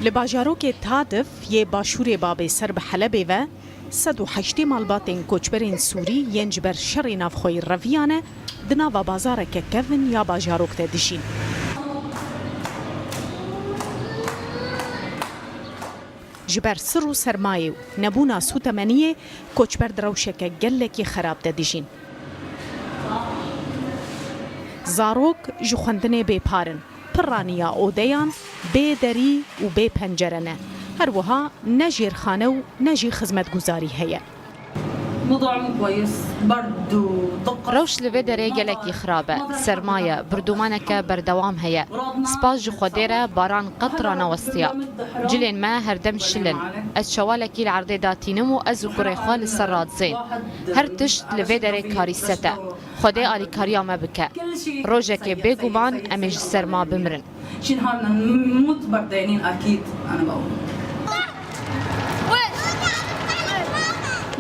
لباجاروک تادف یه باشور باب سر به حلبه و 108 مالباتین کوچبرین سوری ینجبر شر نافخوی رویانه دناوا بازار که کون یا باجاروک تدشین. جبر سر و سرمایه و نبونا سوتمنیه کوچبر دروشه که گلکی خراب تدشین. زاروک جخندنه بپارن. پرانیا اودیان بی دری و بی پنجرنه هر وها نجی خانه و نجی خدمت گزاری هیا روش لوی دره گلکی خرابه سرمایه بردومانک بردوام هیا سپاس جو خودیره باران قطره نوستیا جلین ما هردم شلن از شوالکی العرضه داتینم و از گره خال سرات زین هر تشت لوی دره کاری سته خودی آلی کاریا ما بکه روژه که بگومان امیج سرما بمرن موت بردینین اکید انا بقول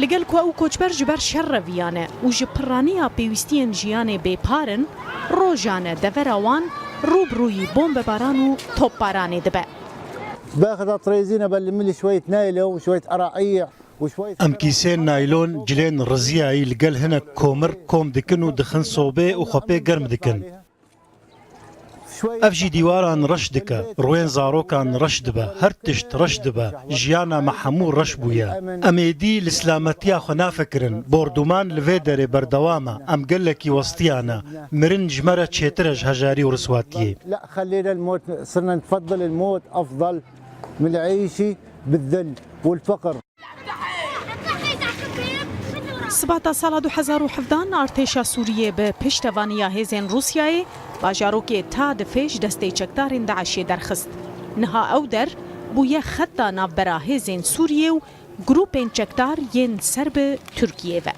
لگل کو او کوچبر جبر شر ویانه و جپرانیا پیوستین جیانه بپارن روزانه دفراوان روبروی بمب باران و توپ بارانه دبه باخذ طريزينه بلملي شويه نايله وشويه قراعيع وشويه ام كيسين نايلون جلين رزياي لقال هنا كومر كوم دكن ودخن صوبه وخبي قرم دكن افجي ديواران رش دكا روين زاروكان رش دبا هرتشت رش دبا جيانا محمور رش بويا اميدي الاسلامتيا خنا فكرن بوردومان لفيدري بردوامه ام قلكي وسطيانا مرن جمره تشيترج هجاري ورسواتيه لا خلينا الموت صرنا نفضل الموت افضل من العيشه بالذل والفقر 17 سال 2017 ارتشا سوریه به پشتوانیا هزین روسیای باجاروکی تا دفش دسته چکدارین داعشی درخست نها او در بویه خطا نافبرا هزین سوریه و گروپین چکدار ین سرب ترکیه و